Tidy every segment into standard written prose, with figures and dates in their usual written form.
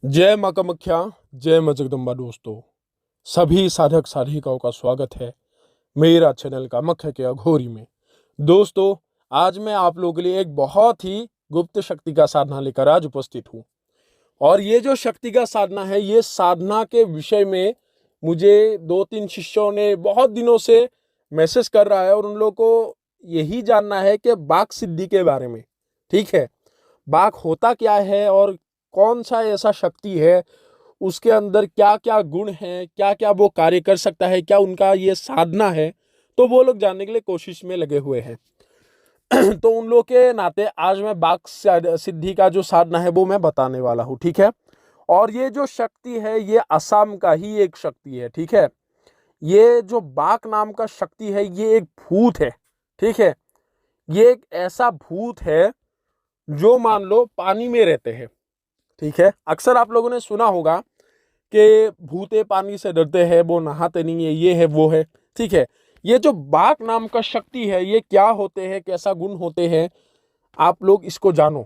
जय माँ कामाख्या, जय माँ जगदम्बा। दोस्तों, सभी साधक साधिकाओं का स्वागत है मेरा चैनल कामाख्या के अघोरी में। दोस्तों, आज मैं आप लोगों के लिए एक बहुत ही गुप्त शक्ति का साधना लेकर आज उपस्थित हूँ। और ये जो शक्ति का साधना है, ये साधना के विषय में मुझे 2-3 शिष्यों ने बहुत दिनों से मैसेज कर रहा है और उन लोगों को यही जानना है कि बाघ सिद्धि के बारे में। ठीक है, बाघ होता क्या है और कौन सा ऐसा शक्ति है, उसके अंदर क्या क्या गुण हैं, क्या क्या वो कार्य कर सकता है, क्या उनका ये साधना है, तो वो लोग जानने के लिए कोशिश में लगे हुए हैं। तो उन लोग के नाते आज मैं बाघ सिद्धि का जो साधना है वो मैं बताने वाला हूँ। ठीक है, और ये जो शक्ति है ये असम का ही एक शक्ति है। ठीक है, ये जो बाघ नाम का शक्ति है ये एक भूत है। ठीक है, ये एक ऐसा भूत है जो मान लो पानी में रहते हैं। ठीक है, अक्सर आप लोगों ने सुना होगा कि भूते पानी से डरते हैं, वो नहाते नहीं है, ये है वो है। ठीक है, ये जो बाघ नाम का शक्ति है ये क्या होते हैं, कैसा गुण होते हैं, आप लोग इसको जानो।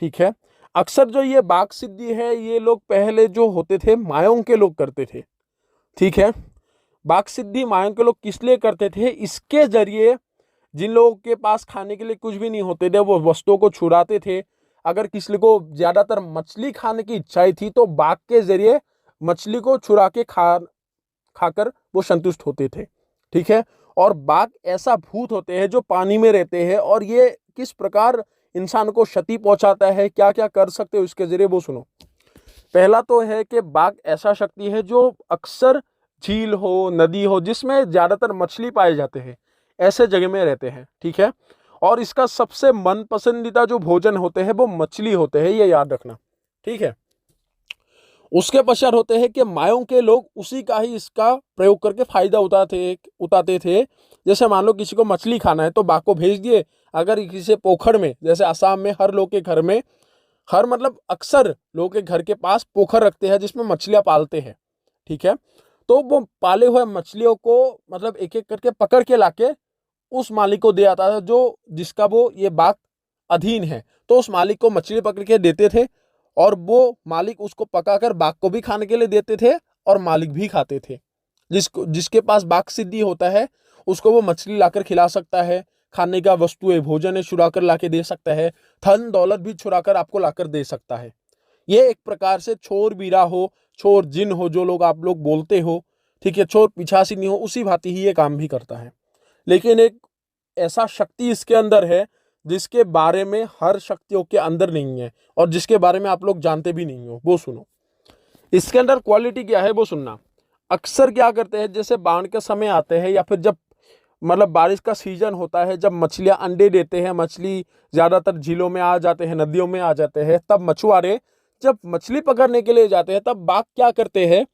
ठीक है, अक्सर जो ये बाघ सिद्धि है ये लोग पहले जो होते थे मायों के लोग करते थे। ठीक है, बाघ सिद्धि मायों के लोग किस लिए करते थे, इसके जरिए जिन लोगों के पास खाने के लिए कुछ भी नहीं होते थे वो वस्तुओं को छुड़ाते थे। अगर किसी को ज्यादातर मछली खाने की इच्छा थी तो बाघ के जरिए मछली को छुड़ा के खाकर वो संतुष्ट होते थे। ठीक है, और बाघ ऐसा भूत होते हैं जो पानी में रहते हैं और ये किस प्रकार इंसान को क्षति पहुंचाता है, क्या क्या कर सकते हो इसके जरिए वो सुनो। पहला तो है कि बाघ ऐसा शक्ति है जो अक्सर झील हो, नदी हो, जिसमें ज्यादातर मछली पाए जाते हैं, ऐसे जगह में रहते हैं। ठीक है, और इसका सबसे मन पसंदीदा जो भोजन होते हैं वो मछली होते हैं, ये याद रखना। ठीक है, उसके पश्चात होते हैं कि मायों के लोग उसी का ही इसका प्रयोग करके फायदा उठाते थे। जैसे मान लो किसी को मछली खाना है तो बाघ को भेज दिए। अगर किसी पोखर में, जैसे असम में हर लोग के घर में, हर मतलब अक्सर लोगों के घर के पास पोखर रखते हैं जिसमें मछलियां पालते हैं। ठीक है, तो वो पाले हुए मछलियों को मतलब एक एक करके पकड़ के लाके उस मालिक को दे आता था जो जिसका वो ये बाघ अधीन है। तो उस मालिक को मछली पकड़ के देते थे और वो मालिक उसको पकाकर बाघ को भी खाने के लिए देते थे और मालिक भी खाते थे। जिसके पास बाघ सिद्धि होता है उसको वो मछली लाकर खिला सकता है, खाने का वस्तु है, भोजन है, चुरा कर लाके दे सकता है, धन दौलत भी चुरा कर आपको लाकर दे सकता है। ये एक प्रकार से चोर बीरा हो, चोर जिन हो, जो लोग आप लोग बोलते हो, ठीक है, चोर पिछासी नहीं हो, उसी भांति ही ये काम भी करता है। लेकिन एक ऐसा शक्ति इसके अंदर है जिसके बारे में हर शक्तियों के अंदर नहीं है और जिसके बारे में आप लोग जानते भी नहीं हो, वो सुनो। इसके अंदर क्वालिटी क्या है वो सुनना। अक्सर क्या करते हैं, जैसे बाढ़ के समय आते हैं या फिर जब मतलब बारिश का सीजन होता है, जब मछलियां अंडे देते हैं, मछली ज्यादातर झीलों में आ जाते हैं, नदियों में आ जाते हैं, तब मछुआरे जब मछली पकड़ने के लिए जाते हैं तब बाघ क्या करते हैं,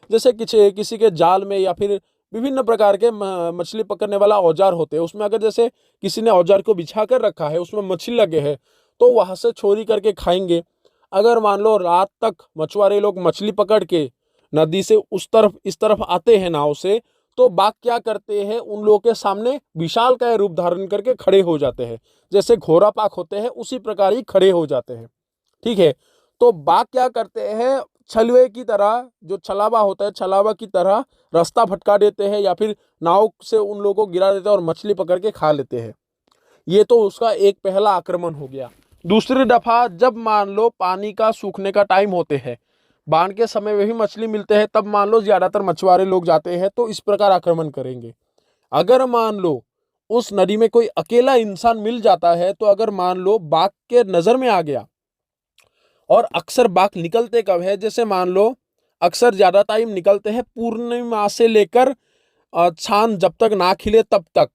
जैसे किसी के जाल में या फिर विभिन्न प्रकार के मछली पकड़ने वाला औजार होते हैं, उसमें अगर जैसे किसी ने औजार को बिछा कर रखा है, उसमें मछली लगे है, तो वहां से चोरी करके खाएंगे। अगर मान लो रात तक मछुआरे लोग मछली पकड़ के नदी से उस तरफ इस तरफ आते हैं नाव से, तो बाघ क्या करते हैं, उन लोगों के सामने विशाल का रूप धारण करके खड़े हो जाते हैं। जैसे घोड़ा पाक होते हैं उसी प्रकार ही खड़े हो जाते हैं। ठीक है, तो बाघ क्या करते हैं, छलवे की तरह, जो छलावा होता है छलावा की तरह रास्ता भटका देते हैं या फिर नाव से उन लोगों को गिरा देते हैं और मछली पकड़ के खा लेते हैं। ये तो उसका एक पहला आक्रमण हो गया। दूसरी दफा जब मान लो पानी का सूखने का टाइम होते हैं, बाढ़ के समय में भी मछली मिलते हैं, तब मान लो ज्यादातर मछुआरे लोग जाते हैं तो इस प्रकार आक्रमण करेंगे। अगर मान लो उस नदी में कोई अकेला इंसान मिल जाता है, तो अगर मान लो बाघ के नजर में आ गया, और अक्सर बाघ निकलते कब है, जैसे मान लो अक्सर ज्यादा टाइम निकलते हैं पूर्णिमा से लेकर चांद जब तक ना खिले तब तक।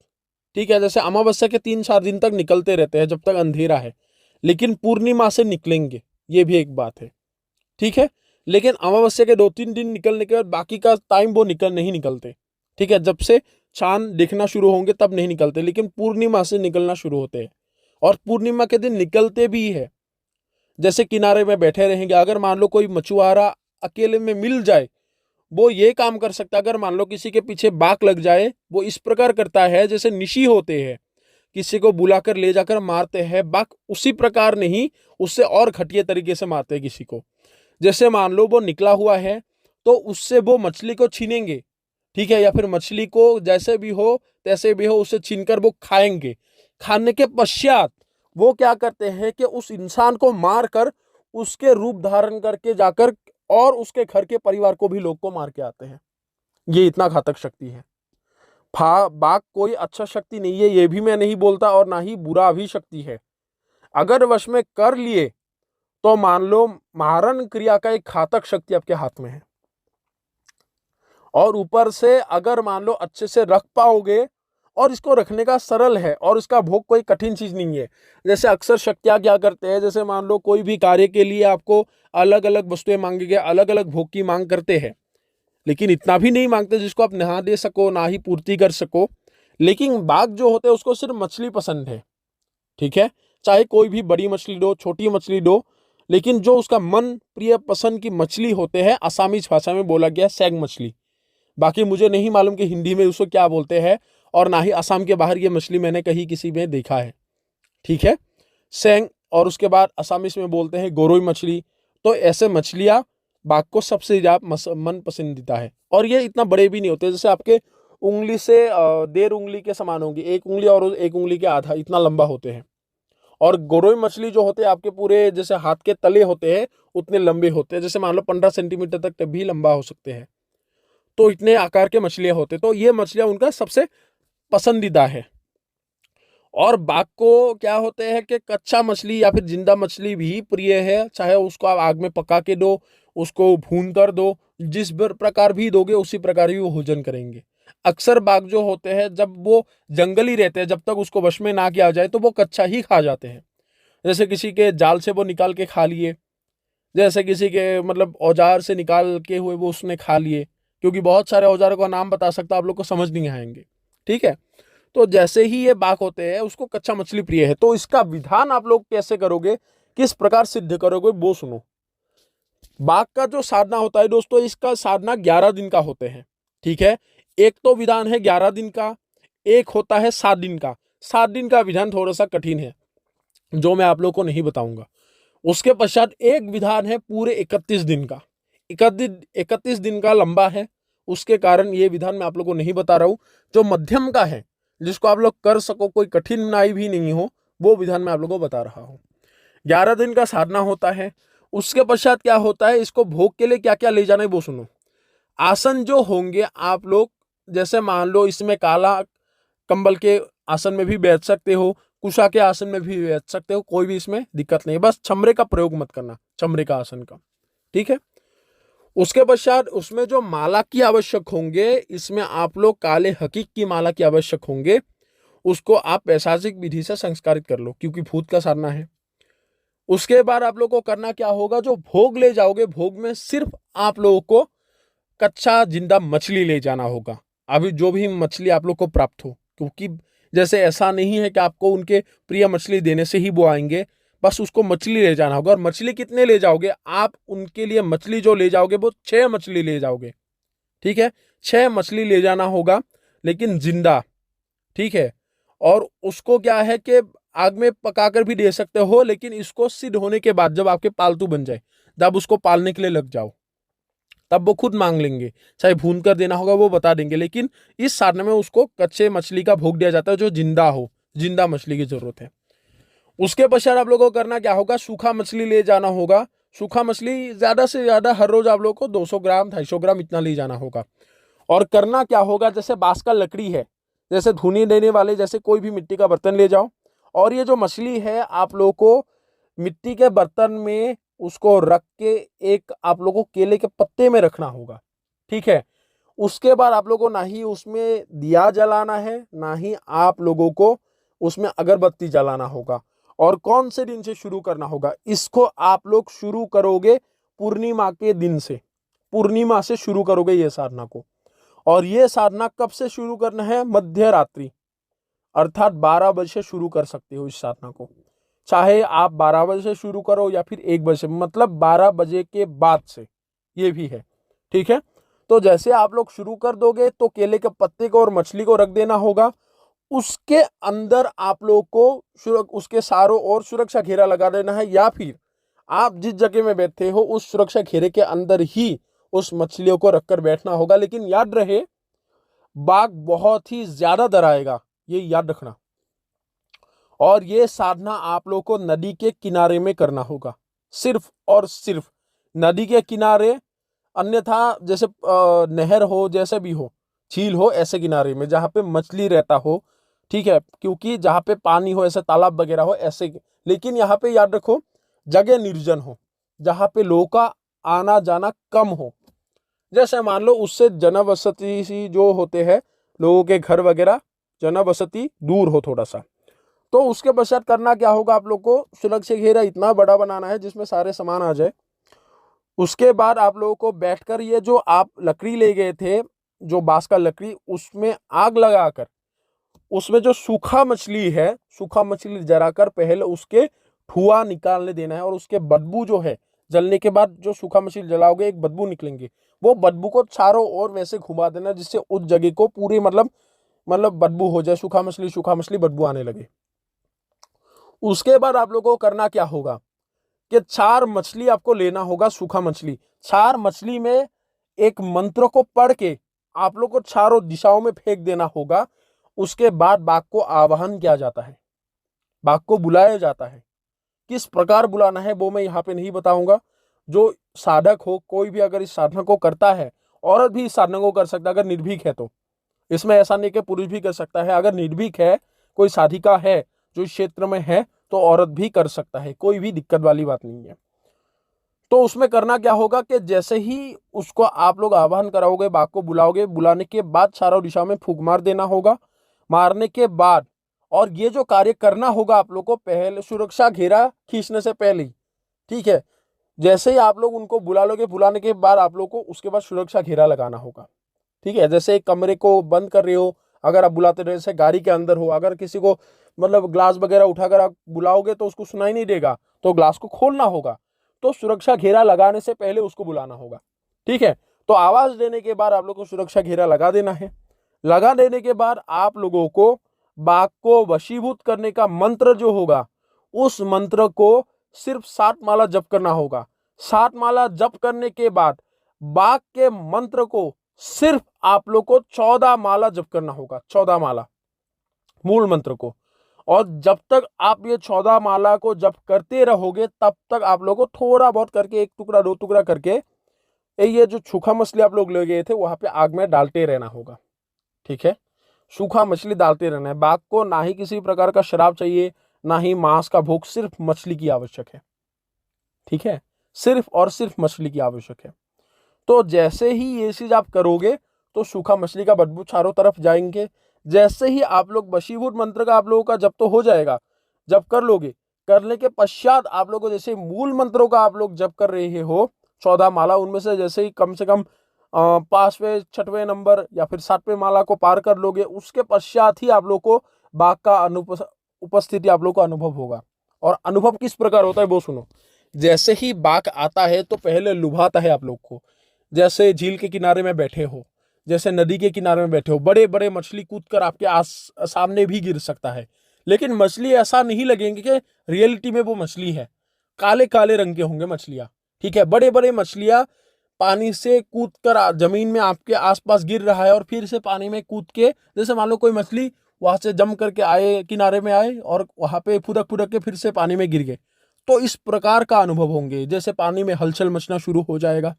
ठीक है, जैसे अमावस्या के 3-4 दिन तक निकलते रहते हैं जब तक अंधेरा है, लेकिन पूर्णिमा से निकलेंगे, ये भी एक बात है। ठीक है, लेकिन अमावस्या के 2-3 दिन निकलने के बाद बाकी का टाइम वो नहीं निकलते। ठीक है, जब से चांद दिखना शुरू होंगे तब नहीं निकलते, लेकिन पूर्णिमा से निकलना शुरू होते हैं और पूर्णिमा के दिन निकलते भी है। जैसे किनारे में बैठे रहेंगे, अगर मान लो कोई मछुआरा अकेले में मिल जाए, वो ये काम कर सकता है। अगर मान लो किसी के पीछे बाघ लग जाए, वो इस प्रकार करता है जैसे निशी होते हैं, किसी को बुलाकर ले जाकर मारते हैं, बाघ उसी प्रकार नहीं, उससे और घटिया तरीके से मारते हैं किसी को। जैसे मान लो वो निकला हुआ है तो उससे वो मछली को छीनेंगे, ठीक है, या फिर मछली को जैसे भी हो तैसे भी हो उसे छीनकर वो खाएंगे। खाने के पश्चात वो क्या करते हैं कि उस इंसान को मार कर उसके रूप धारण करके जाकर और उसके घर के परिवार को भी लोग को मार के आते हैं। ये इतना घातक शक्ति है। बाघ कोई अच्छा शक्ति नहीं है, ये भी मैं नहीं बोलता, और ना ही बुरा भी शक्ति है। अगर वश में कर लिए तो मान लो मारण क्रिया का एक घातक शक्ति आपके हाथ में है, और ऊपर से अगर मान लो अच्छे से रख पाओगे, और इसको रखने का सरल है और इसका भोग कोई कठिन चीज नहीं है। जैसे अक्सर शक्तियां क्या करते हैं, जैसे मान लो कोई भी कार्य के लिए आपको अलग अलग वस्तुएं मांगी गई, अलग अलग भोग की मांग करते हैं, लेकिन इतना भी नहीं मांगते जिसको आप नहा दे सको, ना ही पूर्ति कर सको। लेकिन बाघ जो होते हैं उसको सिर्फ मछली पसंद है, ठीक है, चाहे कोई भी बड़ी मछली दो, छोटी मछली दो, लेकिन जो उसका मन प्रिय पसंद की मछली होते हैं, असामीज भाषा में बोला गया सैग मछली। बाकी मुझे नहीं मालूम कि हिंदी में उसको क्या बोलते हैं, और ना ही असम के बाहर ये मछली मैंने कहीं किसी में देखा है, ठीक है, सेंग। और उसके बाद असमीज में बोलते हैं गोरोई मछली। तो ऐसे मछलियां बाघ को सबसे ज्यादा मन पसंदीदा है, और ये इतना बड़े भी नहीं होते, जैसे आपके उंगली से 1.5 उंगली के समान होंगे, 1 उंगली और 1 उंगली के आधा, इतना लंबा होते हैं। और गोरोई मछली जो होते हैं आपके पूरे जैसे हाथ के तले होते हैं उतने लंबे होते हैं, जैसे मान लो 15 सेंटीमीटर तक भी लंबा हो सकते हैं। तो इतने आकार के मछलियां होते, तो ये मछलियां उनका सबसे पसंदीदा है। और बाघ को क्या होते हैं कि कच्चा मछली या फिर जिंदा मछली भी प्रिय है, चाहे उसको आप आग में पका के दो, उसको भून कर दो, जिस प्रकार भी दोगे उसी प्रकार ही वो भोजन करेंगे। अक्सर बाघ जो होते हैं जब वो जंगली रहते हैं, जब तक उसको वश में ना किया जाए तो वो कच्चा ही खा जाते हैं। जैसे किसी के जाल से वो निकाल के खा लिए, जैसे किसी के मतलब औजार से निकाल के हुए वो उसने खा लिए, क्योंकि बहुत सारे औजारों का नाम बता सकता, आप लोग को समझ नहीं आएंगे, ठीक है। तो जैसे ही ये बाघ होते हैं उसको कच्चा मछली प्रिय है, तो इसका विधान आप लोग कैसे करोगे, किस प्रकार सिद्ध करोगे वो सुनो। बाघ का जो साधना होता है दोस्तों, इसका साधना 11 दिन का होते हैं, ठीक है। एक तो विधान है 11 दिन का, एक होता है 7 दिन का। 7 दिन का विधान थोड़ा सा कठिन है जो मैं आप लोग को नहीं बताऊंगा। उसके पश्चात एक विधान है पूरे 31 दिन का। 31 दिन का लंबा है, उसके कारण ये विधान मैं आप लोग को नहीं बता रहा हूं। जो मध्यम का है जिसको आप लोग कर सको, कोई कठिनाई भी नहीं हो, वो विधान मैं आप लोगों को बता रहा हूं। 11 दिन का साधना होता है। उसके पश्चात क्या होता है, इसको भोग के लिए क्या क्या ले जाना है वो सुनो। आसन जो होंगे आप लोग, जैसे मान लो इसमें काला कंबल के आसन में भी बैठ सकते हो, कुशा के आसन में भी बैठ सकते हो, कोई भी इसमें दिक्कत नहीं है, बस चमड़े का प्रयोग मत करना, चमड़े का आसन का, ठीक है। उसके पश्चात उसमें जो माला की आवश्यक होंगे, इसमें आप लोग काले हकीक की माला की आवश्यक होंगे, उसको आप पैशाचिक विधि से संस्कारित कर लो, क्योंकि भूत का साधना है। उसके बाद आप लोग को करना क्या होगा, जो भोग ले जाओगे भोग में सिर्फ आप लोगों को कच्चा जिंदा मछली ले जाना होगा। अभी जो भी मछली आप लोग को प्राप्त हो, क्योंकि जैसे ऐसा नहीं है कि आपको उनके प्रिय मछली देने से ही वो आएंगे, बस उसको मछली ले जाना होगा। और मछली कितने ले जाओगे आप, उनके लिए मछली जो ले जाओगे वो 6 मछली ले जाओगे, ठीक है। 6 मछली ले जाना होगा, लेकिन जिंदा, ठीक है। और उसको क्या है कि आग में पकाकर भी दे सकते हो, लेकिन इसको सिद्ध होने के बाद जब आपके पालतू बन जाए, जब उसको पालने के लिए लग जाओ, तब वो खुद मांग लेंगे, चाहे भून कर देना होगा वो बता देंगे। लेकिन इस साधना में उसको कच्चे मछली का भोग दिया जाता है जो जिंदा हो, जिंदा मछली की जरूरत है। उसके पश्चात आप लोगों को करना क्या होगा, सूखा मछली ले जाना होगा। सूखा मछली ज्यादा से ज्यादा हर रोज आप लोगों को 200 ग्राम 250 ग्राम इतना ले जाना होगा। और करना क्या होगा, जैसे बांस का लकड़ी है, जैसे धुनी देने वाले जैसे कोई भी मिट्टी का बर्तन ले जाओ, और ये जो मछली है आप लोगों को मिट्टी के बर्तन में उसको रख के एक आप लोगों को केले के पत्ते में रखना होगा, ठीक है। उसके बाद आप लोगों को ना ही उसमें दिया जलाना है, ना ही आप लोगों को उसमें अगरबत्ती जलाना होगा। और कौन से दिन से शुरू करना होगा, इसको आप लोग शुरू करोगे पूर्णिमा के दिन से, पूर्णिमा से शुरू करोगे ये साधना को। और ये साधना कब से शुरू करना है, मध्य रात्रि अर्थात 12 बजे से शुरू कर सकते हो इस साधना को। चाहे आप 12 बजे से शुरू करो या फिर 1 बजे से, मतलब 12 बजे के बाद से, ये भी है, ठीक है। तो जैसे आप लोग शुरू कर दोगे तो केले के पत्ते को और मछली को रख देना होगा। उसके अंदर आप लोग को उसके चारों ओर सुरक्षा घेरा लगा देना है, या फिर आप जिस जगह में बैठे हो उस सुरक्षा घेरे के अंदर ही उस मछलियों को रखकर बैठना होगा। लेकिन याद रहे, बाघ बहुत ही ज्यादा डराएगा, ये याद रखना। और ये साधना आप लोग को नदी के किनारे में करना होगा, सिर्फ और सिर्फ नदी के किनारे। अन्यथा जैसे नहर हो, जैसे भी हो, झील हो, ऐसे किनारे में जहाँ पे मछली रहता हो, ठीक है, क्योंकि जहाँ पे पानी हो, ऐसे तालाब वगैरह हो, ऐसे। लेकिन यहाँ पे याद रखो, जगह निर्जन हो, जहाँ पे लोगों का आना जाना कम हो। जैसे मान लो उससे जनबसती सी जो होते हैं, लोगों के घर वगैरह, जनबसती दूर हो थोड़ा सा। तो उसके पश्चात करना क्या होगा, आप लोग को सुरक्षा घेरा इतना बड़ा बनाना है जिसमें सारे सामान आ जाए। उसके बाद आप लोगों को बैठकर ये जो आप लकड़ी ले गए थे, जो बांस का लकड़ी, उसमें आग लगाकर उसमें जो सूखा मछली है, सूखा मछली जलाकर पहले उसके धुआं निकालने देना है। और उसके बदबू जो है, जलने के बाद जो सूखा मछली जलाओगे एक बदबू निकलेंगे, वो बदबू को चारों ओर वैसे घुमा देना जिससे उस जगह को पूरी मतलब बदबू हो जाए, सूखा मछली बदबू आने लगे। उसके बाद आप लोगों को करना क्या होगा कि 4 मछली आपको लेना होगा, सूखा मछली। 4 मछली में एक मंत्र को पढ़ के आप लोग को चारों दिशाओं में फेंक देना होगा। उसके बाद बाघ को आवाहन किया जाता है, बाघ को बुलाया जाता है। किस प्रकार बुलाना है वो मैं यहाँ पे नहीं बताऊंगा। जो साधक हो, कोई भी अगर इस साधना को करता है, औरत भी इस साधना को कर सकता है अगर निर्भीक है तो। इसमें ऐसा नहीं कि पुरुष भी कर सकता है, अगर निर्भीक है, कोई साधिका है जो इस क्षेत्र में है, तो औरत भी कर सकता है, कोई भी दिक्कत वाली बात नहीं है। तो उसमें करना क्या होगा कि जैसे ही उसको आप लोग आह्वान कराओगे, बाघ को बुलाओगे, बुलाने के बाद चारों दिशा में फूंक मार देना होगा। मारने के बाद, और ये जो कार्य करना होगा आप लोग को पहले सुरक्षा घेरा खींचने से पहले ही, ठीक है। जैसे ही आप लोग उनको बुला लोगे, बुलाने के बाद आप लोग को उसके बाद सुरक्षा घेरा लगाना होगा, ठीक है। जैसे एक कमरे को बंद कर रहे हो, अगर आप बुलाते रहे, जैसे गाड़ी के अंदर हो, अगर किसी को मतलब ग्लास वगैरह उठाकर आप बुलाओगे तो उसको सुनाई नहीं देगा, तो ग्लास को खोलना होगा। तो सुरक्षा घेरा लगाने से पहले उसको बुलाना होगा, ठीक है। तो आवाज देने के बाद आप लोग को सुरक्षा घेरा लगा देना है। लगा देने के बाद आप लोगों को बाघ को वशीभूत करने का मंत्र जो होगा, उस मंत्र को सिर्फ 7 माला जप करना होगा। 7 माला जप करने के बाद बाघ के मंत्र को सिर्फ आप लोग को 14 माला जप करना होगा, 14 माला मूल मंत्र को। और जब तक आप ये 14 माला को जप करते रहोगे, तब तक आप लोग को थोड़ा बहुत करके, 1 टुकड़ा 2 टुकड़ा करके, ये जो सूखा मछली आप लोग ले गए थे वहां पे आग में डालते रहना होगा, ठीक है। सूखा मछली डालते रहना है। बाघ को ना ही किसी प्रकार का शराब चाहिए, ना ही मांस का भूख, सिर्फ मछली की आवश्यक है, ठीक है। सिर्फ और सिर्फ मछली की आवश्यक है। तो जैसे ही ये चीज आप करोगे तो सूखा मछली का बदबू चारों तरफ जाएंगे। जैसे ही आप लोग वशीभूत मंत्र का आप लोगों का जब तो हो जाएगा, जब कर लोगे, करने के पश्चात आप लोगों को जैसे मूल मंत्रों का आप लोग जब कर रहे हो 14 माला, उनमें से कम 5वें 6वें नंबर या फिर 7वें माला को पार कर लोगे, उसके पश्चात ही आप लोग को बाघ का उपस्थिति आप लोग को अनुभव होगा। और अनुभव किस प्रकार होता है वो सुनो। जैसे ही बाघ आता है तो पहले लुभाता है आप लोग को। जैसे झील के किनारे में बैठे हो, जैसे नदी के किनारे में बैठे हो, बड़े बड़े मछली कूद कर आपके सामने भी गिर सकता है, लेकिन मछली ऐसा नहीं लगेंगे कि रियलिटी में वो मछली है। काले काले रंग के होंगे मछलियां, ठीक है। बड़े बड़े मछलियां पानी से कूद कर जमीन में आपके आसपास गिर रहा है, और फिर से पानी में कूद के, जैसे मान लो कोई मछली वहां से जम करके आए, किनारे में आए और वहां पे फुदक फुदक के फिर से पानी में गिर गए, तो इस प्रकार का अनुभव होंगे। जैसे पानी में हलचल मचना शुरू हो जाएगा,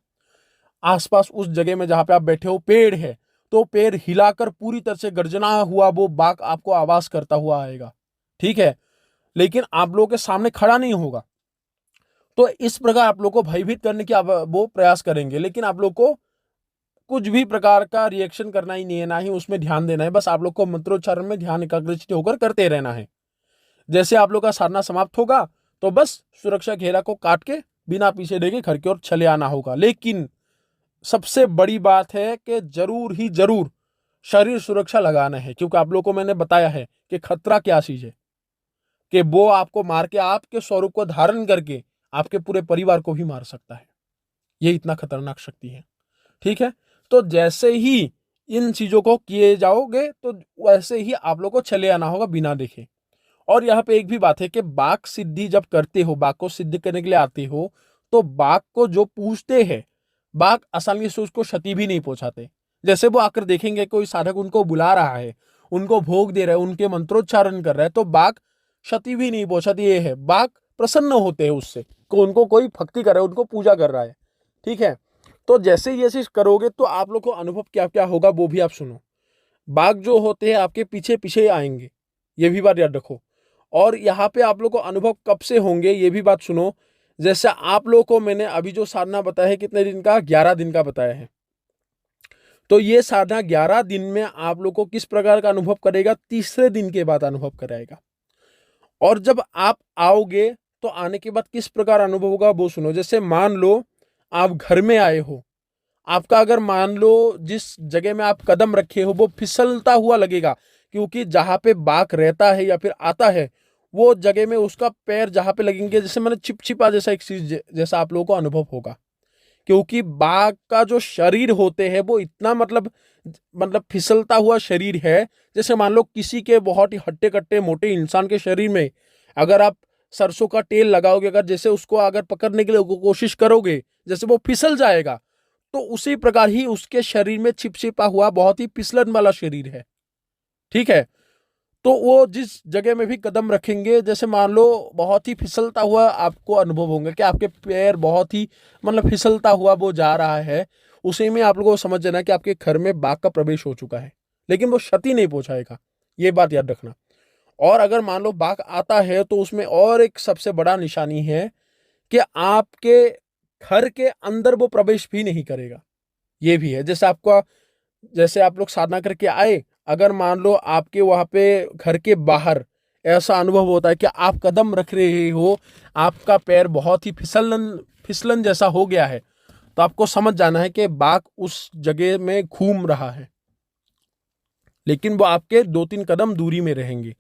आसपास उस जगह में जहां पे आप बैठे हो पेड़ है, तो पेड़ हिलाकर पूरी तरह से गर्जना हुआ वो बाघ आपको आवाज करता हुआ आएगा, ठीक है। लेकिन आप लोगों के सामने खड़ा नहीं होगा। तो इस प्रकार आप लोग को भयभीत करने की वो प्रयास करेंगे, लेकिन आप लोग को कुछ भी प्रकार का रिएक्शन करना ही नहीं है, ना ही उसमें ध्यान देना है। बस आप लोग को मंत्रोच्चारण में ध्यान एकाग्रचित होकर करते रहना है। जैसे आप लोग का साधना समाप्त होगा तो बस सुरक्षा घेरा को काट के बिना पीछे देखे घर की ओर चले आना होगा। लेकिन सबसे बड़ी बात है कि जरूर ही जरूर शरीर सुरक्षा लगाना है, क्योंकि आप लोग को मैंने बताया है कि खतरा क्या चीज है, कि वो आपको मार के आपके स्वरूप को धारण करके आपके पूरे परिवार को भी मार सकता है। ये इतना खतरनाक शक्ति है, ठीक है। तो जैसे ही इन चीजों को किए जाओगे तो वैसे ही आप लोग को चले आना होगा बिना देखे। और यहाँ पे एक भी बात है कि बाघ सिद्धि जब करते हो, बाघ को सिद्ध करने के लिए आते हो, तो बाघ को जो पूछते हैं, बाघ आसानी से उसको क्षति भी नहीं पहुंचाते। जैसे वो आकर देखेंगे कोई साधक उनको बुला रहा है, उनको भोग दे रहा है, उनके मंत्रोच्चारण कर रहा है, तो बाघ क्षति भी नहीं पहुंचाती। ये है, बाघ प्रसन्न होते हैं उससे कि उनको कोई भक्ति कर रहा है, उनको पूजा कर रहा है। ठीक है, तो जैसे ये चीज करोगे तो आप लोग को अनुभव क्या क्या होगा वो भी आप सुनो। बाघ जो होते हैं आपके पीछे पीछे आएंगे, ये भी बात याद रखो। और यहाँ पे आप लोग को अनुभव कब से होंगे ये भी बात सुनो। जैसे आप लोग को मैंने अभी जो साधना बताया है, कितने दिन का, 11 दिन का बताया है। तो ये साधना 11 दिन में आप लोग को किस प्रकार का अनुभव करेगा, तीसरे दिन के बाद अनुभव कराएगा। और जब आप आओगे तो आने के बाद किस प्रकार अनुभव होगा वो सुनो। जैसे मान लो आप घर में आए हो, आपका अगर मान लो जिस जगह में आप कदम रखे हो वो फिसलता हुआ लगेगा, क्योंकि जहां पे बाघ रहता है या फिर आता है वो जगह में उसका पैर जहां पे लगेंगे, जैसे मैंने चिपचिपा जैसा एक चीज जैसा आप लोगों को अनुभव होगा। क्योंकि बाघ का जो शरीर होते हैं वो इतना मतलब फिसलता हुआ शरीर है। जैसे मान लो किसी के बहुत ही हट्टे कट्टे मोटे इंसान के शरीर में अगर आप सरसों का तेल लगाओगे, अगर जैसे उसको अगर पकड़ने के लिए कोशिश करोगे, जैसे वो फिसल जाएगा, तो उसी प्रकार ही उसके शरीर में छिपछिपा हुआ बहुत ही फिसलन वाला शरीर है। ठीक है, तो वो जिस जगह में भी कदम रखेंगे, जैसे मान लो बहुत ही फिसलता हुआ आपको अनुभव होंगे कि आपके पैर बहुत ही मतलब फिसलता हुआ वो जा रहा है, उसी में आप लोगों को समझ जाना कि आपके घर में बाघ का प्रवेश हो चुका है, लेकिन वो क्षति नहीं पहुंचाएगा, ये बात याद रखना। और अगर मान लो बाघ आता है तो उसमें और एक सबसे बड़ा निशानी है कि आपके घर के अंदर वो प्रवेश भी नहीं करेगा। ये भी है, जैसे आप लोग साधना करके आए, अगर मान लो आपके वहां पे घर के बाहर ऐसा अनुभव होता है कि आप कदम रख रहे हो, आपका पैर बहुत ही फिसलन फिसलन जैसा हो गया है, तो आपको समझ जाना है कि बाघ उस जगह में घूम रहा है, लेकिन वो आपके 2-3 कदम दूरी में रहेंगे।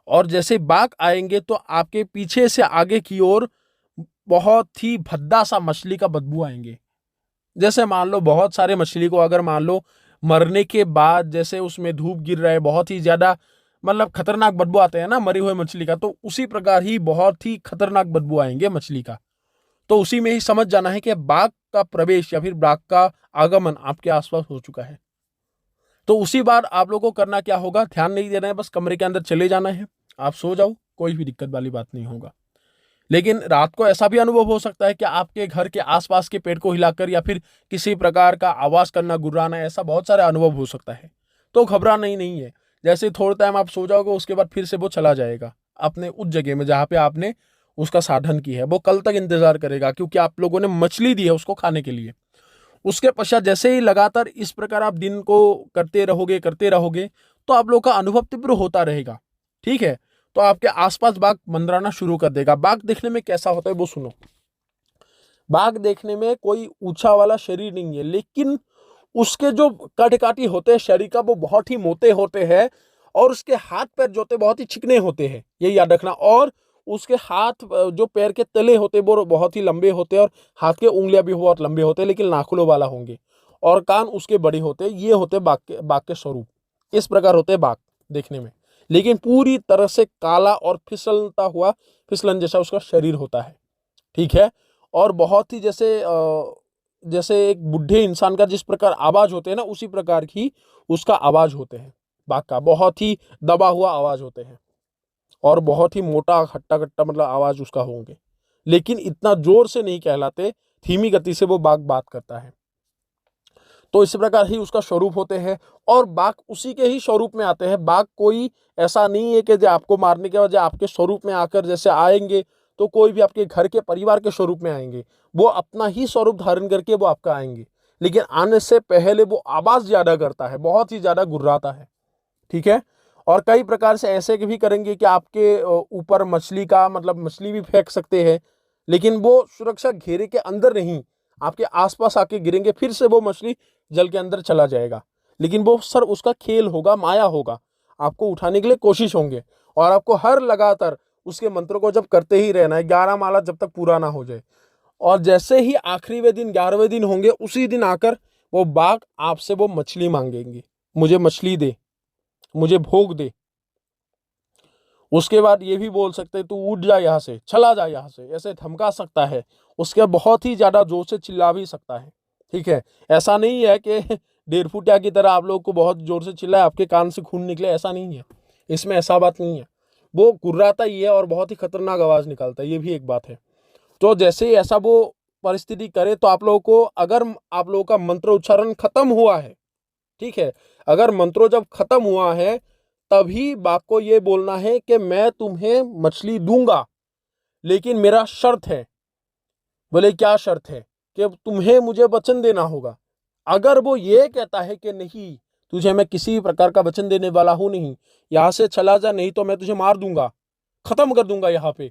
और जैसे बाघ आएंगे तो आपके पीछे से आगे की ओर बहुत ही भद्दा सा मछली का बदबू आएंगे। जैसे मान लो बहुत सारे मछली को अगर मान लो मरने के बाद जैसे उसमें धूप गिर रहा है, बहुत ही ज्यादा मतलब खतरनाक बदबू आते हैं ना मरी हुई मछली का, तो उसी प्रकार ही बहुत ही खतरनाक बदबू आएंगे मछली का। तो उसी में ही समझ जाना है कि बाघ का प्रवेश या फिर बाघ का आगमन आपके आसपास हो चुका है। तो उसी बार आप लोगों को करना क्या होगा, ध्यान नहीं देना है, बस कमरे के अंदर चले जाना है, आप सो जाओ, कोई भी दिक्कत वाली बात नहीं होगा। लेकिन रात को ऐसा भी अनुभव हो सकता है कि आपके घर के आसपास के पेड़ को हिलाकर या फिर किसी प्रकार का आवाज करना, गुर्राना, ऐसा बहुत सारे अनुभव हो सकता है। तो घबराना ही नहीं है, जैसे थोड़ा टाइम आप सो जाओगे उसके बाद फिर से वो चला जाएगा अपने उस जगह में जहां पे आपने उसका साधन की है। वो कल तक इंतजार करेगा क्योंकि आप लोगों ने मछली दी है उसको खाने के लिए। उसके पश्चात जैसे ही लगातार इस प्रकार आप दिन को करते रहोगे तो आप लोग का अनुभव तीव्र होता रहेगा। ठीक है, तो आपके आसपास बाघ मंडराना शुरू कर देगा। बाघ देखने में कैसा होता है वो सुनो। बाघ देखने में कोई ऊंचा वाला शरीर नहीं है, लेकिन उसके जो कटकाठी होते हैं शरीर का वो बहुत ही मोटे होते हैं, और उसके हाथ पैर जो होते बहुत ही चिकने होते हैं, ये याद रखना। और उसके हाथ जो पैर के तले होते वो बहुत ही लंबे होते हैं, और हाथ के उंगलियां भी बहुत लंबे होते हैं, लेकिन नाखूनों वाला होंगे, और कान उसके बड़े होते हैं। ये होते बाघ के स्वरूप, इस प्रकार होते हैं बाघ देखने में। लेकिन पूरी तरह से काला और फिसलता हुआ फिसलन जैसा उसका शरीर होता है। ठीक है, और बहुत ही जैसे एक बुढ़े इंसान का जिस प्रकार आवाज होते हैं ना, उसी प्रकार की उसका आवाज होते हैं बाघ का, बहुत ही दबा हुआ आवाज होते हैं, और बहुत ही मोटा खट्टा खट्टा मतलब आवाज उसका होंगे, लेकिन इतना जोर से नहीं कहलाते, धीमी गति से वो बाघ बात करता है। तो इस प्रकार ही उसका स्वरूप होते हैं, और बाघ उसी के ही स्वरूप में आते हैं। बाघ कोई ऐसा नहीं है कि जो आपको मारने के वजह आपके स्वरूप में आकर जैसे आएंगे तो कोई भी आपके घर के परिवार के स्वरूप में आएंगे, वो अपना ही स्वरूप धारण करके वो आपका आएंगे, लेकिन आने से पहले वो आवाज ज्यादा करता है, बहुत ही ज्यादा गुर्राता है। ठीक है, और कई प्रकार से ऐसे भी करेंगे कि आपके ऊपर मछली का मतलब मछली भी फेंक सकते हैं, लेकिन वो सुरक्षा घेरे के अंदर नहीं, आपके आसपास आके गिरेंगे, फिर से वो मछली जल के अंदर चला जाएगा, लेकिन वो सर उसका खेल होगा, माया होगा, आपको उठाने के लिए कोशिश होंगे, और आपको हर लगातार उसके मंत्रों को जब करते ही रहना है, 11 माला जब तक पूरा ना हो जाए। और जैसे ही आखिरी दिन 11वें दिन होंगे, उसी दिन आकर वो बाघ आपसे वो मछली मांगेंगे, मुझे मछली दे, मुझे भोग दे। उसके बाद ये भी बोल सकते हैं तू उठ जा यहाँ से, चला जा यहाँ से, ऐसे धमका सकता है। उसके बाद बहुत ही ज्यादा जोर से चिल्ला भी सकता है। ठीक है, ऐसा नहीं है कि 1.5 फुटिया की तरह आप लोग को बहुत जोर से चिल्लाए आपके कान से खून निकले, ऐसा नहीं है। इसमें ऐसा बात नहीं है। वो कुर्राता ही है और बहुत ही खतरनाक आवाज निकालता है, ये भी एक बात है। तो जैसे ही ऐसा वो परिस्थिति करे तो आप लोगों को, अगर आप लोगों का मंत्र उच्चारण खत्म हुआ है, ठीक है, अगर मंत्रो जब खत्म हुआ है तभी बाघ को ये बोलना है कि मैं तुम्हें मछली दूंगा, लेकिन मेरा शर्त है। बोले क्या शर्त है? कि तुम्हें मुझे वचन देना होगा। अगर वो ये कहता है कि नहीं, तुझे मैं किसी भी प्रकार का वचन देने वाला हूं नहीं, यहां से चला जा, नहीं तो मैं तुझे मार दूंगा, खत्म कर दूंगा यहाँ पे,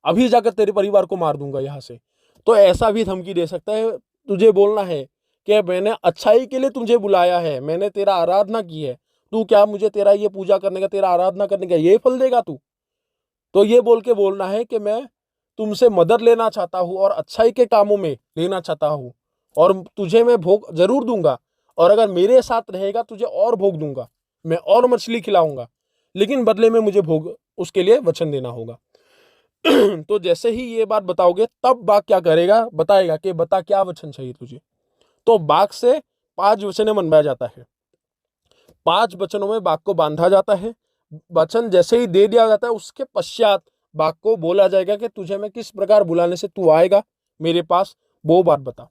अभी जाकर तेरे परिवार को मार दूंगा यहाँ से, तो ऐसा भी धमकी दे सकता है। तुझे बोलना है कि मैंने अच्छाई के लिए तुझे बुलाया है, मैंने तेरा आराधना की है, तू क्या मुझे तेरा ये पूजा करने का, तेरा आराधना करने का ये फल देगा तू? तो ये बोल के बोलना है कि मैं तुमसे मदद लेना चाहता हूँ और अच्छाई के कामों में लेना चाहता हूँ, और तुझे मैं भोग जरूर दूंगा, और अगर मेरे साथ रहेगा तुझे और भोग दूंगा, मैं और मछली खिलाऊंगा, लेकिन बदले में मुझे भोग उसके लिए वचन देना होगा। तो जैसे ही ये बात बताओगे तब बाघ क्या करेगा, बताएगा कि बता क्या वचन चाहिए तुझे। तो बाघ से 5 वचने मनवाया जाता है, 5 वचनों में बाघ को बांधा जाता है। वचन जैसे ही दे दिया जाता है उसके पश्चात बाघ को बोला जाएगा कि तुझे मैं किस प्रकार बुलाने से तू आएगा मेरे पास, वो बात बता।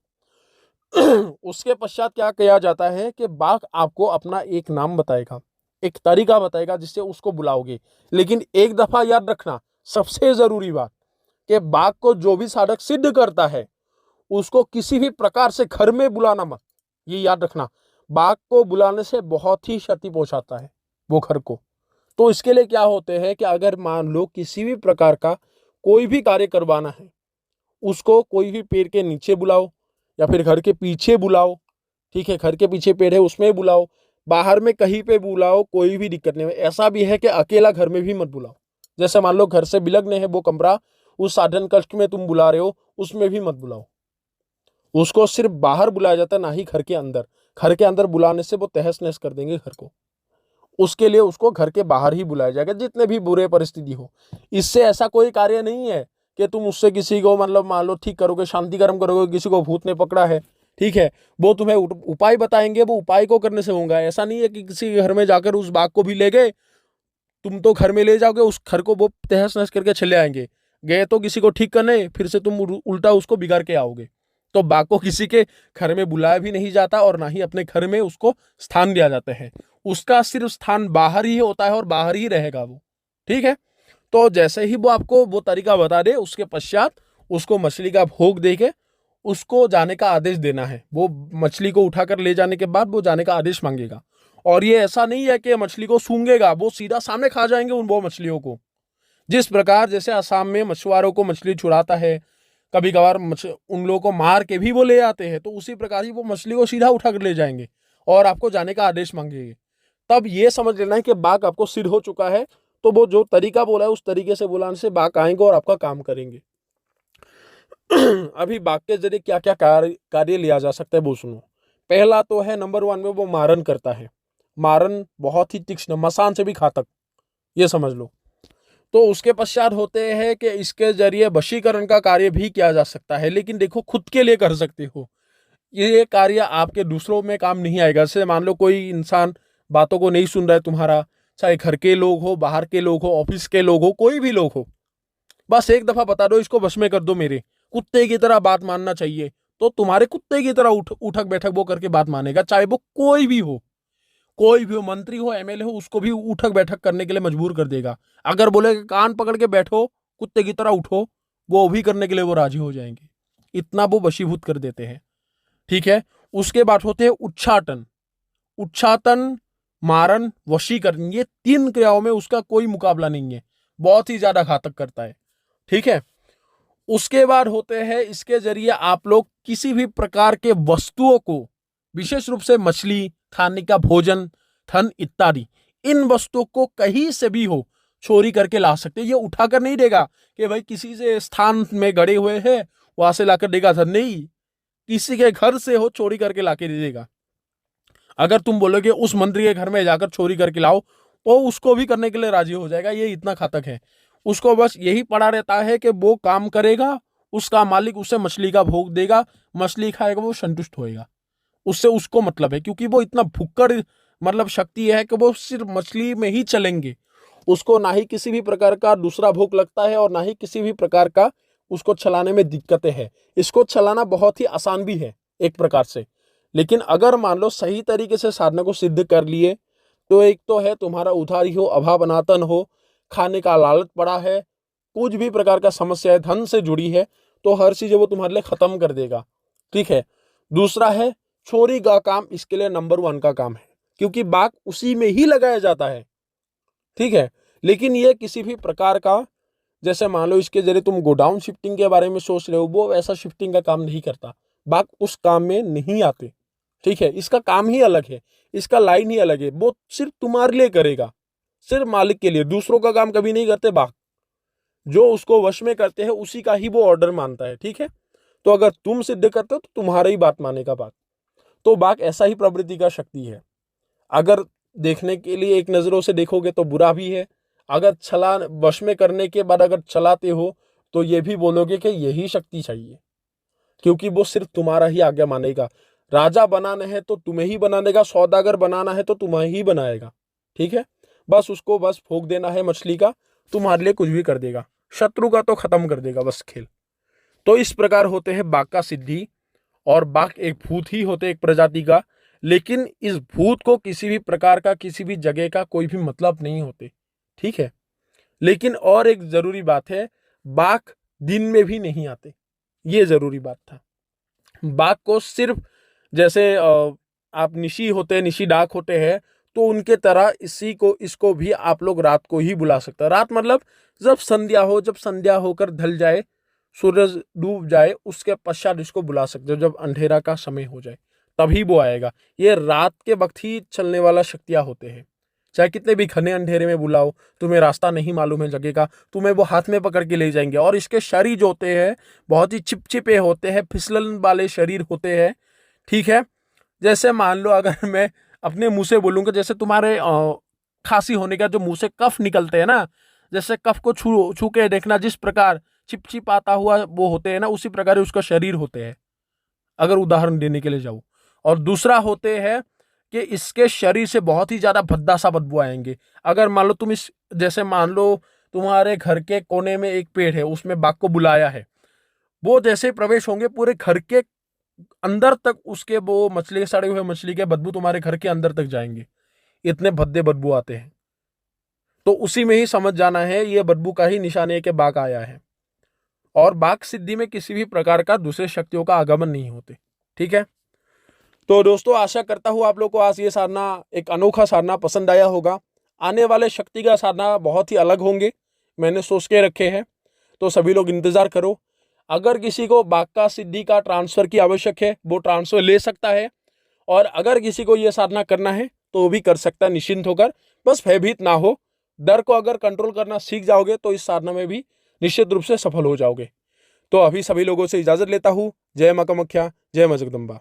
उसके पश्चात क्या किया जाता है कि बाघ आपको अपना एक नाम बताएगा, एक तरीका बताएगा जिससे उसको बुलाओगे। लेकिन एक दफा याद रखना, सबसे जरूरी बात, कि बाघ को जो भी साधक सिद्ध करता है उसको किसी भी प्रकार से घर में बुलाना मत, ये याद रखना। बाघ को बुलाने से बहुत ही क्षति पहुंचाता है वो घर को। तो इसके लिए क्या होते हैं कि अगर मान लो किसी भी प्रकार का कोई भी कार्य करवाना है, उसको कोई भी पेड़ के नीचे बुलाओ या फिर घर के पीछे बुलाओ, ठीक है, घर के पीछे पेड़ है उसमें बुलाओ, बाहर में कहीं पे बुलाओ, कोई भी दिक्कत नहीं है। ऐसा भी है कि अकेला घर में भी मत बुलाओ। जैसे मान लो घर से विलग्न है वो कमरा, उस साधन कक्ष में तुम बुला रहे हो, उसमें भी मत बुलाओ। उसको सिर्फ बाहर बुलाया जाता है, ना ही घर के अंदर। घर के अंदर बुलाने से वो तहस नहस कर देंगे घर को। उसके लिए उसको घर के बाहर ही बुलाया जाएगा, जितने भी बुरे परिस्थिति हो। इससे ऐसा कोई कार्य नहीं है कि तुम उससे किसी को मतलब मान लो ठीक करोगे, शांति कर्म करोगे, किसी को भूत ने पकड़ा है, ठीक है, वो तुम्हें उपाय बताएंगे, वो उपाय को करने से होगा। ऐसा नहीं है कि किसी घर में जाकर उस बाघ को भी ले गए, तुम तो घर में ले जाओगे, उस घर को वो तहस नहस करके चले आएंगे। गए तो किसी को ठीक करने, फिर से तुम उल्टा उसको बिगाड़ के आओगे। तो बाघ को किसी के घर में बुलाया भी नहीं जाता और ना ही अपने घर में उसको स्थान दिया जाता है। उसका सिर्फ स्थान बाहर ही होता है और बाहर ही रहेगा वो, ठीक है। तो जैसे ही वो आपको वो तरीका बता दे उसके पश्चात उसको मछली का भोग देके उसको जाने का आदेश देना है। वो मछली को उठाकर ले जाने के बाद वो जाने का आदेश मांगेगा। और ये ऐसा नहीं है कि मछली को सूंघेगा, वो सीधा सामने खा जाएंगे उन वो मछलियों को। जिस प्रकार जैसे असम में मछुआरों को मछली छुड़ाता है, कभी कभार उन लोगों को मार के भी वो ले आते हैं, तो उसी प्रकार ही वो मछली को सीधा उठा कर ले जाएंगे और आपको जाने का आदेश मांगेंगे। तब ये समझ लेना है कि बाघ आपको सिद्ध हो चुका है, तो वो जो तरीका बोला है उस तरीके से बुलाने से बाघ आएंगे और आपका काम करेंगे। अभी बाघ के जरिए क्या क्या कार्य लिया जा सकता है वो सुनो। पहला तो है नंबर 1 में वो मारन करता है। मारन बहुत ही तीक्ष्ण, मसान से भी घातक, ये समझ लो। तो उसके पश्चात होते हैं कि इसके जरिए वशीकरण का कार्य भी किया जा सकता है, लेकिन देखो खुद के लिए कर सकते हो। ये कार्य आपके दूसरों में काम नहीं आएगा। जैसे मान लो कोई इंसान बातों को नहीं सुन रहा है तुम्हारा, चाहे घर के लोग हो, बाहर के लोग हो, ऑफिस के लोग हो, कोई भी लोग हो, बस एक दफा बता दो इसको वश में कर दो, मेरे कुत्ते की तरह बात मानना चाहिए, तो तुम्हारे कुत्ते की तरह उठक बैठक वो करके बात मानेगा। चाहे वो कोई भी हो, कोई भी हो, मंत्री हो, एमएलए हो, उसको भी उठक बैठक करने के लिए मजबूर कर देगा। अगर बोले कान पकड़ के बैठो, कुत्ते की तरह उठो, वो भी करने के लिए वो राजी हो जाएंगे। इतना वो वशीभूत कर देते हैं, ठीक है। उसके बाद होते हैं उच्चाटन। उच्चाटन, मारन, वशीकरण, ये 3 क्रियाओं में उसका कोई मुकाबला नहीं है, बहुत ही ज्यादा घातक करता है, ठीक है। उसके बाद होते हैं इसके जरिए आप लोग किसी भी प्रकार के वस्तुओं को, विशेष रूप से मछली, खाने का भोजन, धन इत्यादि, इन वस्तुओं को कहीं से भी हो चोरी करके ला सकते। ये उठाकर नहीं देगा कि भाई किसी से स्थान में गड़े हुए हैं वहां से लाकर देगा धन, नहीं, किसी के घर से हो चोरी करके लाके दे देगा। अगर तुम बोलोगे उस मंत्री के घर में जाकर चोरी करके लाओ, वो उसको भी करने के लिए राजी हो जाएगा। ये इतना घातक है। उसको बस यही पड़ा रहता है कि वो काम करेगा, उसका मालिक उसे मछली का भोग देगा, मछली खाएगा, वो संतुष्ट होएगा, उससे उसको मतलब है, क्योंकि वो इतना भुक्कड़ मतलब शक्ति है कि वो सिर्फ मछली में ही चलेंगे। उसको ना ही किसी भी प्रकार का दूसरा भूख लगता है और ना ही किसी भी प्रकार का उसको चलाने में दिक्कतें हैं। इसको चलाना बहुत ही आसान भी है एक प्रकार से। लेकिन अगर मान लो सही तरीके से साधना को सिद्ध कर लिए तो एक तो है तुम्हारा उधारी हो, अभाव अनातन हो, खाने का लालच पड़ा है, कुछ भी प्रकार का समस्या है, धन से जुड़ी है, तो हर चीज वो तुम्हारे लिए खत्म कर देगा। ठीक है। दूसरा है चोरी का काम, इसके लिए नंबर 1 का काम है, क्योंकि बाघ उसी में ही लगाया जाता है। ठीक है। लेकिन ये किसी भी प्रकार का, जैसे मान लो इसके जरिए तुम गोडाउन शिफ्टिंग के बारे में सोच रहे हो, वो वैसा शिफ्टिंग का काम नहीं करता। बाघ उस काम में नहीं आते। ठीक है। इसका काम ही अलग है, इसका लाइन ही अलग है। वो सिर्फ तुम्हारे लिए करेगा, सिर्फ मालिक के लिए। दूसरों का काम कभी नहीं करते बाघ। जो उसको वश में करते हैं उसी का ही वो ऑर्डर मानता है। ठीक है। तो अगर तुम सिद्ध करते हो तो तुम्हारा ही बात मानेगा बाघ। तो बाघ ऐसा ही प्रवृत्ति का शक्ति है। अगर देखने के लिए एक नजरों से देखोगे तो बुरा भी है। अगर चला वश में करने के बाद अगर चलाते हो तो ये भी बोलोगे कि यही शक्ति चाहिए, क्योंकि वो सिर्फ तुम्हारा ही आज्ञा मानेगा। राजा बनाना है तो तुम्हें ही बना देगा, सौदागर बनाना है तो तुम्हें ही बनाएगा। ठीक है। बस उसको बस भोग देना है मछली का, तुम्हारे लिए कुछ भी कर देगा, शत्रु का तो खत्म कर देगा बस खेल। तो इस प्रकार होते हैं बाघ का सिद्धि। और बाघ एक भूत ही होते एक प्रजाति का, लेकिन इस भूत को किसी भी प्रकार का, किसी भी जगह का कोई भी मतलब नहीं होते। ठीक है। लेकिन और एक जरूरी बात है, बाघ दिन में भी नहीं आते, ये जरूरी बात था। बाघ को सिर्फ जैसे आप निशी होते हैं, निशी डाक होते हैं, तो उनके तरह इसको भी आप लोग रात को ही बुला सकते हैं। रात मतलब जब संध्या हो, जब संध्या होकर ढल जाए, सूरज डूब जाए, उसके पश्चात इसको बुला सकते हो। जब अंधेरा का समय हो जाए तभी वो आएगा। ये रात के वक्त ही चलने वाला शक्तियां होते हैं। चाहे कितने भी घने अंधेरे में बुलाओ, तुम्हें रास्ता नहीं मालूम है जगह का, तुम्हें वो हाथ में पकड़ के ले जाएंगे। और इसके शरीर जो होते हैं बहुत ही चिपचिपे होते हैं, फिसलन वाले शरीर होते हैं। ठीक है। जैसे मान लो अगर मैं अपने मुंह से बोलूंगा, जैसे तुम्हारे खांसी होने का जो मुंह से कफ निकलते हैं ना, जैसे कफ को छू छू के देखना, जिस प्रकार चिपचिप आता हुआ वो होते हैं ना, उसी प्रकार उसका शरीर होते हैं, अगर उदाहरण देने के लिए जाऊं। और दूसरा होते हैं कि इसके शरीर से बहुत ही ज्यादा भद्दा सा बदबू आएंगे। अगर मान लो तुम इस, जैसे मान लो तुम्हारे घर के कोने में एक पेड़ है, उसमें बाघ को बुलाया है, वो जैसे प्रवेश होंगे पूरे घर के अंदर तक, उसके वो मछली, सड़े हुए मछली के बदबू तुम्हारे घर के अंदर तक जाएंगे, इतने भद्दे बदबू आते हैं। तो उसी में ही समझ जाना है, ये बदबू का ही निशान है कि बाघ आया है। और बाघ सिद्धि में किसी भी प्रकार का दूसरे शक्तियों का आगमन नहीं होते। ठीक है। तो दोस्तों आशा करता हूं आप लोग को आज ये साधना, एक अनोखा साधना पसंद आया होगा। आने वाले शक्ति का साधना बहुत ही अलग होंगे, मैंने सोच के रखे हैं, तो सभी लोग इंतजार करो। अगर किसी को बाघ का सिद्धि का ट्रांसफर की आवश्यक है, वो ट्रांसफर ले सकता है। और अगर किसी को यह साधना करना है तो वो भी कर सकता है निश्चिंत होकर, बस भयभीत ना हो। डर को अगर कंट्रोल करना सीख जाओगे तो इस साधना में भी निश्चित रूप से सफल हो जाओगे। तो अभी सभी लोगों से इजाजत लेता हूं। जय मां कामाख्या, जय मां जगदम्बा।